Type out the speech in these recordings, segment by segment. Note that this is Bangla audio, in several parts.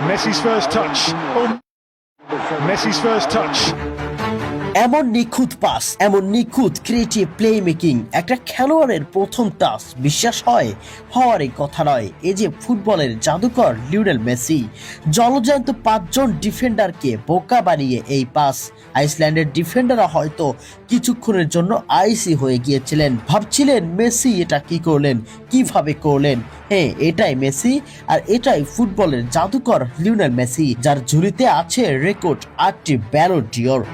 Messi's first touch. Oh, Messi's first touch. এমন নিখুঁত পাস, এমন নিখুঁত ক্রিয়েটিভ প্লে মেকিং একটা খেলোয়াড়ের প্রথম টাচ বিশ্বাস হওয়ারই কথা নয়। এই যে ফুটবলের জাদুকর লিওনেল মেসি, জলজ্যান্ত 5 জন ডিফেন্ডারকে বোকা বানিয়ে এই পাস। আইসল্যান্ডের ডিফেন্ডাররা হয়তো কিছুক্ষণের জন্য আইসি হয়ে গিয়েছিলেন, ভাবছিলেন মেসি এটা কি করলেন, কিভাবে করলেন। হ্যাঁ, এটাই মেসি, আর এটাই ফুটবলের জাদুকর লিওনেল মেসি, যার ঝুলিতে আছে রেকর্ড 8টি ব্যালন ডিওর।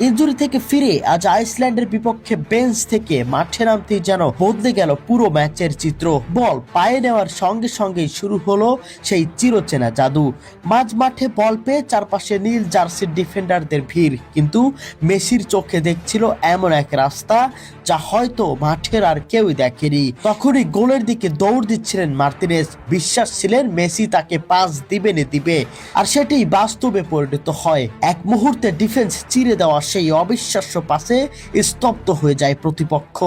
ইনজুরি থেকে ফিরে আজ আইসল্যান্ডের বিপক্ষে বেঞ্চ থেকে মাঠে নামতেই যেন বদলে গেল পুরো ম্যাচের চিত্র। বল পায়ে নেওয়ার সঙ্গে সঙ্গেই শুরু হলো সেই চিরচেনা জাদু। মাঝ মাঠে বল পেয়ে চারপাশে নীল জার্সির ডিফেন্ডারদের ভিড়, কিন্তু মেসির চোখে দেখছিল এমন এক রাস্তা যা হয়তো মাঠের আর কেউই দেখেনি। তখনই গোলের দিকে দৌড় দিচ্ছিলেন মার্তিনেজ, বিশ্বাস ছিলেন মেসি তাকে পাস দিবে, আর সেটি বাস্তবে পরিণত হয়। এক মুহূর্তে ডিফেন্স চিরে দেওয়া সেই অবিশ্বাস্য পাসে স্তব্ধ হয়ে যায় প্রতিপক্ষ।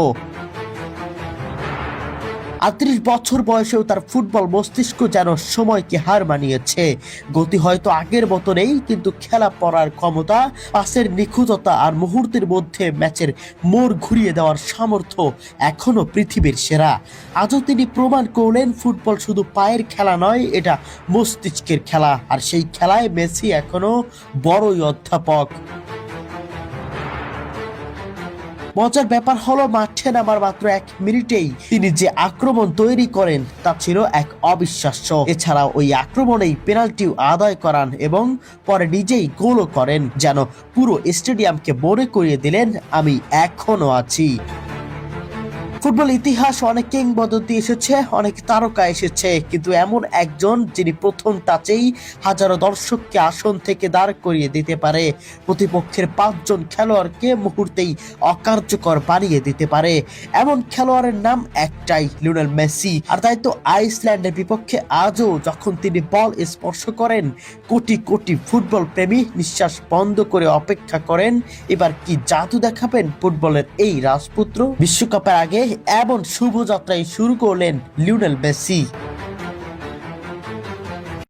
38 বছর বয়সেও তার ফুটবল মস্তিষ্ক যেন সময়কে হার মানিয়েছে। গতি হয়তো আগের মতো নেই, কিন্তু খেলা পড়ার ক্ষমতা, পাসের নিখুঁততা আর মুহূর্তের মধ্যে ম্যাচের মোড় ঘুরিয়ে দেওয়ার সামর্থ্য এখনো পৃথিবীর সেরা। আজও তিনি প্রমাণ করলেন ফুটবল শুধু পায়ের খেলা নয়, এটা মস্তিষ্কের খেলা, আর সেই খেলায় মেসি এখনো বড়ই অধ্যাপক। মজার ব্যাপার হলো মাঠে নামার মাত্র 1 মিনিটেই তিনি যে আক্রমণ তৈরি করেন তা ছিল এক অবিশ্বাস্য। এছাড়াও ওই আক্রমণেই পেনাল্টিও আদায় করান এবং পরে নিজেই গোলও করেন, যেন পুরো স্টেডিয়ামকে মনে করিয়ে দিলেন আমি এখনো আছি। ফুটবল ইতিহাস অনেক কিংবদন্তি এসেছে, অনেক তারকা এসেছে, কিন্তু এমন একজন যিনি প্রথম টাচেই হাজারো দর্শককে আসন থেকে দাঁড় করিয়ে দিতে পারে, প্রতিপক্ষের 5 জন খেলোয়াড়কে মুহূর্তেই অকার্যকর বানিয়ে দিতে পারে, এমন খেলোয়াড়ের নাম একটাই, লিওনেল মেসি। আর তাই তো আইসল্যান্ডের বিপক্ষে আজও যখন তিনি বল স্পর্শ করেন, কোটি কোটি ফুটবল প্রেমী নিঃশ্বাস বন্ধ করে অপেক্ষা করেন এবার কি জাদু দেখাবেন ফুটবলের এই রাজপুত্র। বিশ্বকাপের আগে এমন শুভযাত্রায় শুরু করলেন লিওনেল মেসি।